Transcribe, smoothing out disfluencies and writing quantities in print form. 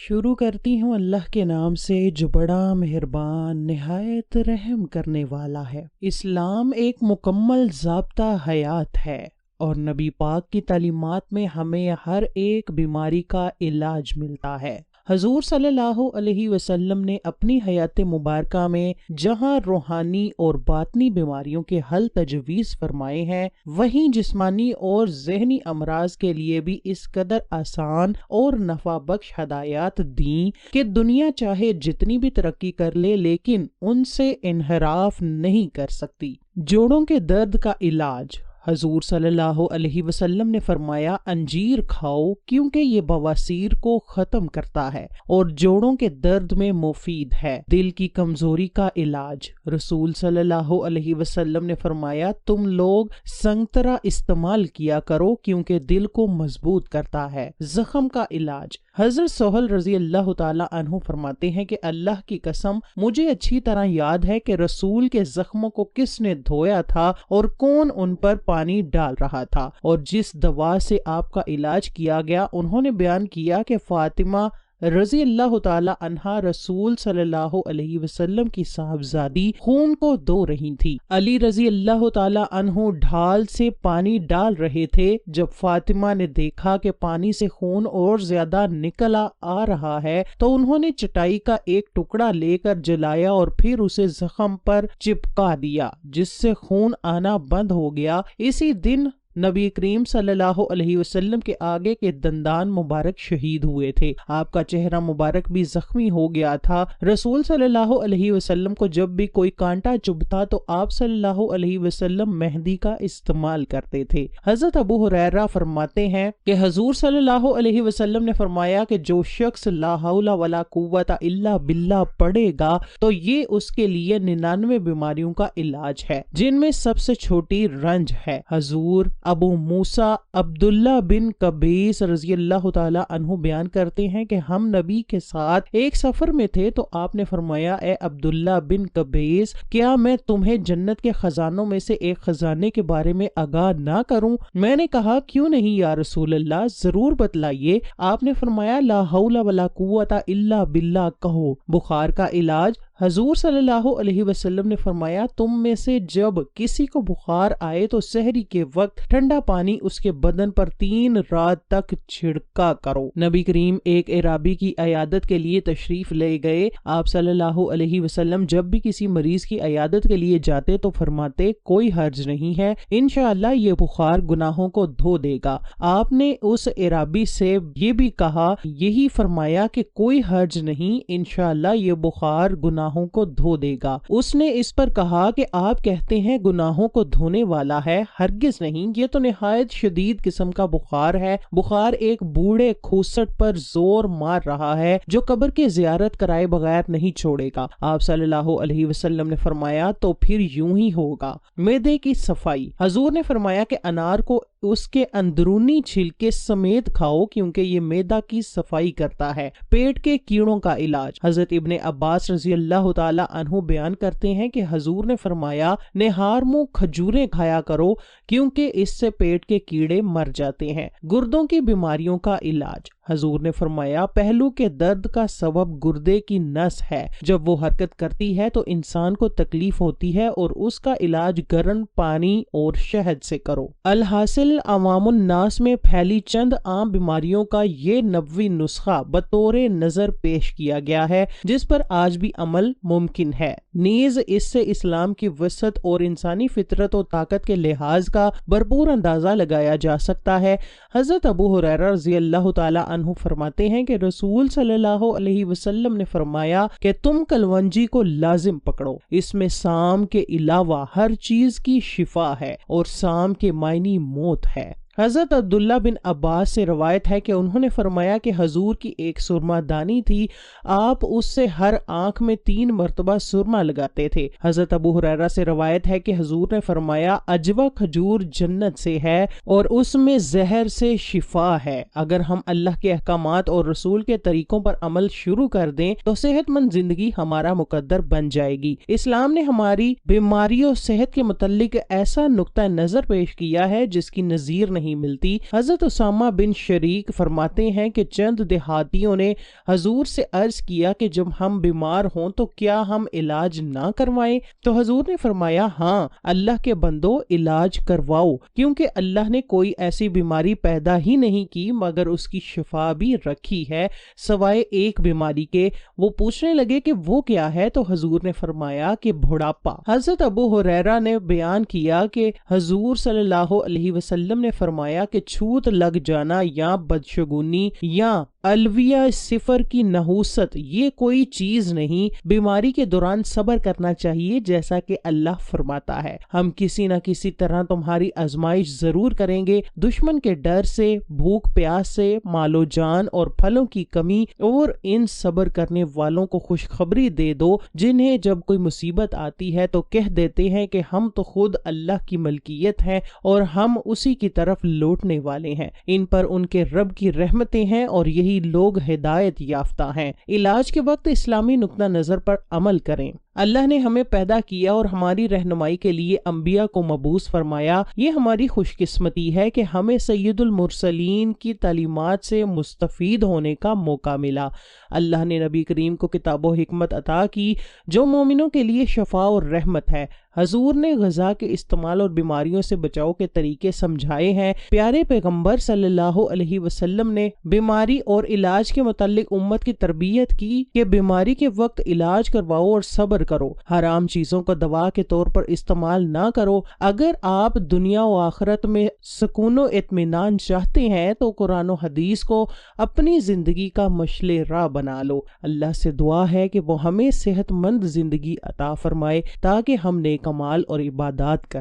شروع کرتی ہوں اللہ کے نام سے جو بڑا مہربان نہایت رحم کرنے والا ہے۔ اسلام ایک مکمل ضابطہ حیات ہے اور نبی پاک کی تعلیمات میں ہمیں ہر ایک بیماری کا علاج ملتا ہے۔ حضور صلی اللہ علیہ وسلم نے اپنی حیات مبارکہ میں جہاں روحانی اور باطنی بیماریوں کے حل تجویز فرمائے ہیں، وہیں جسمانی اور ذہنی امراض کے لیے بھی اس قدر آسان اور نفع بخش ہدایات دیں کہ دنیا چاہے جتنی بھی ترقی کر لے لیکن ان سے انحراف نہیں کر سکتی۔ جوڑوں کے درد کا علاج۔ حضور صلی اللہ علیہ وسلم نے فرمایا انجیر کھاؤ کیونکہ یہ بواسیر کو ختم کرتا ہے اور جوڑوں کے درد میں مفید ہے۔ دل کی کمزوری کا علاج۔ رسول صلی اللہ علیہ وسلم نے فرمایا تم لوگ سنگترا استعمال کیا کرو کیونکہ دل کو مضبوط کرتا ہے۔ زخم کا علاج۔ حضرت سہل رضی اللہ تعالی عنہ فرماتے ہیں کہ اللہ کی قسم مجھے اچھی طرح یاد ہے کہ رسول کے زخموں کو کس نے دھویا تھا اور کون ان پر پانی ڈال رہا تھا، اور جس دوا سے آپ کا علاج کیا گیا انہوں نے بیان کیا کہ فاطمہ رضی اللہ تعالی عنہا رسول صلی اللہ علیہ وسلم کی صاحبزادی خون کو دھو رہی تھی۔ علی رضی اللہ تعالی عنہ ڈھال سے پانی ڈال رہے تھے۔ جب فاطمہ نے دیکھا کہ پانی سے خون اور زیادہ نکلا آ رہا ہے تو انہوں نے چٹائی کا ایک ٹکڑا لے کر جلایا اور پھر اسے زخم پر چپکا دیا جس سے خون آنا بند ہو گیا۔ اسی دن نبی کریم صلی اللہ علیہ وسلم کے آگے کے دندان مبارک شہید ہوئے تھے۔ آپ کا چہرہ مبارک بھی زخمی ہو گیا تھا۔ رسول صلی اللہ علیہ وسلم کو جب بھی کوئی کانٹا چبھتا تو آپ صلی اللہ علیہ وسلم مہندی کا استعمال کرتے تھے۔ حضرت ابو ہریرہ فرماتے ہیں کہ حضور صلی اللہ علیہ وسلم نے فرمایا کہ جو شخص لا حول ولا قوت الا باللہ پڑھے گا تو یہ اس کے لیے 99 بیماریوں کا علاج ہے جن میں سب سے چھوٹی رنج ہے۔ حضور ابو موسیٰ عبداللہ بن قبیس رضی اللہ تعالی عنہ بیان کرتے ہیں کہ ہم نبی کے ساتھ ایک سفر میں تھے تو آپ نے فرمایا اے عبداللہ بن قبیس کیا میں تمہیں جنت کے خزانوں میں سے ایک خزانے کے بارے میں آگاہ نہ کروں؟ میں نے کہا کیوں نہیں یا رسول اللہ، ضرور بتلائیے۔ آپ نے فرمایا لا حول ولا قوت الا باللہ کہو۔ بخار کا علاج۔ حضور صلی اللہ علیہ وسلم نے فرمایا تم میں سے جب کسی کو بخار آئے تو سحری کے وقت ٹھنڈا پانی اس کے بدن پر 3 رات تک چھڑکا کرو۔ نبی کریم ایک اعرابی کی عیادت کے لیے تشریف لے گئے۔ آپ صلی اللہ علیہ وسلم جب بھی کسی مریض کی عیادت کے لیے جاتے تو فرماتے کوئی حرج نہیں ہے، انشاءاللہ یہ بخار گناہوں کو دھو دے گا۔ آپ نے اس اعرابی سے یہ بھی کہا، یہی فرمایا کہ کوئی حرج نہیں، انشاءاللہ یہ بخار گناہوں کو دھو دے گا۔ اس نے اس پر کہا کہ آپ کہتے ہیں گناہوں کو دھونے والا ہے، ہرگز نہیں، یہ تو نہایت شدید قسم کا بخار ہے۔ بخار ایک بوڑھے کھوسٹ پر زور مار رہا ہے جو قبر کی زیارت کرائے بغیر نہیں چھوڑے گا۔ آپ صلی اللہ علیہ وسلم نے فرمایا تو پھر یوں ہی ہوگا۔ معدے کی صفائی۔ حضور نے فرمایا کہ انار کو اس کے اندرونی چھلکے سمیت کھاؤ کیونکہ یہ معدہ کی صفائی کرتا ہے۔ پیٹ کے کیڑوں کا علاج۔ حضرت ابن عباس رضی اللہ تعالی عنہ بیان کرتے ہیں کہ حضور نے فرمایا نہار منہ کھجوریں کھایا کرو کیونکہ اس سے پیٹ کے کیڑے مر جاتے ہیں۔ گردوں کی بیماریوں کا علاج۔ حضور نے فرمایا پہلو کے درد کا سبب گردے کی نس ہے، جب وہ حرکت کرتی ہے تو انسان کو تکلیف ہوتی ہے اور اس کا علاج گرم پانی اور شہد سے کرو۔ الحاصل عوام الناس میں پھیلی چند عام بیماریوں کا یہ نبوی نسخہ بطور نظر پیش کیا گیا ہے جس پر آج بھی عمل ممکن ہے۔ نیز اس سے اسلام کی وسعت اور انسانی فطرت و طاقت کے لحاظ کا بھرپور اندازہ لگایا جا سکتا ہے۔ حضرت ابو ہریرہ رضی اللہ تعالی عنہ فرماتے ہیں کہ رسول صلی اللہ علیہ وسلم نے فرمایا کہ تم کلونجی کو لازم پکڑو، اس میں سام کے علاوہ ہر چیز کی شفا ہے اور سام کے معنی موت ہے۔ حضرت عبداللہ بن عباس سے روایت ہے کہ انہوں نے فرمایا کہ حضور کی ایک سرما دانی تھی، آپ اس سے ہر آنکھ میں 3 مرتبہ سرما لگاتے تھے۔ حضرت ابو ہریرہ سے روایت ہے کہ حضور نے فرمایا عجوہ کھجور جنت سے ہے اور اس میں زہر سے شفا ہے۔ اگر ہم اللہ کے احکامات اور رسول کے طریقوں پر عمل شروع کر دیں تو صحت مند زندگی ہمارا مقدر بن جائے گی۔ اسلام نے ہماری بیماریوں صحت کے متعلق ایسا نقطہ نظر پیش کیا ہے جس کی نظیر نہیں نہیں ملتی۔ حضرت اسامہ بن شریک فرماتے ہیں کہ چند دیہاتیوں نے حضور سے عرض کیا کہ جب ہم بیمار ہوں تو کیا ہم علاج نہ کروائیں؟ تو حضور نے فرمایا ہاں اللہ کے بندو علاج کرواؤ، کیونکہ اللہ نے کوئی ایسی بیماری پیدا ہی نہیں کی مگر اس کی شفا بھی رکھی ہے سوائے ایک بیماری کے۔ وہ پوچھنے لگے کہ وہ کیا ہے؟ تو حضور نے فرمایا کہ بڑھاپا۔ حضرت ابو ہریرہ نے بیان کیا کہ حضور صلی اللہ علیہ وسلم نے فرمایا کہ چھوت لگ جانا یا بدشگونی یا الویہ صفر کی نحوست یہ کوئی چیز نہیں، بیماری کے دوران صبر کرنا چاہیے جیسا کہ اللہ فرماتا ہے ہم کسی نہ کسی طرح تمہاری آزمائش ضرور کریں گے، دشمن کے ڈر سے، بھوک پیاس سے، مال و جان اور پھلوں کی کمی، اور ان صبر کرنے والوں کو خوشخبری دے دو جنہیں جب کوئی مصیبت آتی ہے تو کہہ دیتے ہیں کہ ہم تو خود اللہ کی ملکیت ہیں اور ہم اسی کی طرف لوٹنے والے ہیں، ان پر ان کے رب کی رحمتیں ہیں اور یہی لوگ ہدایت یافتہ ہیں۔ علاج کے وقت اسلامی نقطہ نظر پر عمل کریں۔ اللہ نے ہمیں پیدا کیا اور ہماری رہنمائی کے لیے انبیاء کو مبعوث فرمایا۔ یہ ہماری خوش قسمتی ہے کہ ہمیں سید المرسلین کی تعلیمات سے مستفید ہونے کا موقع ملا۔ اللہ نے نبی کریم کو کتاب و حکمت عطا کی جو مومنوں کے لیے شفا اور رحمت ہے۔ حضور نے غذا کے استعمال اور بیماریوں سے بچاؤ کے طریقے سمجھائے ہیں۔ پیارے پیغمبر صلی اللہ علیہ وسلم نے بیماری اور علاج کے متعلق امت کی تربیت کی کہ بیماری کے وقت علاج کرواؤ اور صبر کرو، حرام چیزوں کو دوا کے طور پر استعمال نہ کرو۔ اگر آپ دنیا و آخرت میں سکون و اطمینان چاہتے ہیں تو قرآن و حدیث کو اپنی زندگی کا مشعل راہ بنا لو۔ اللہ سے دعا ہے کہ وہ ہمیں صحت مند زندگی عطا فرمائے تاکہ ہم نیک اعمال اور عبادات کر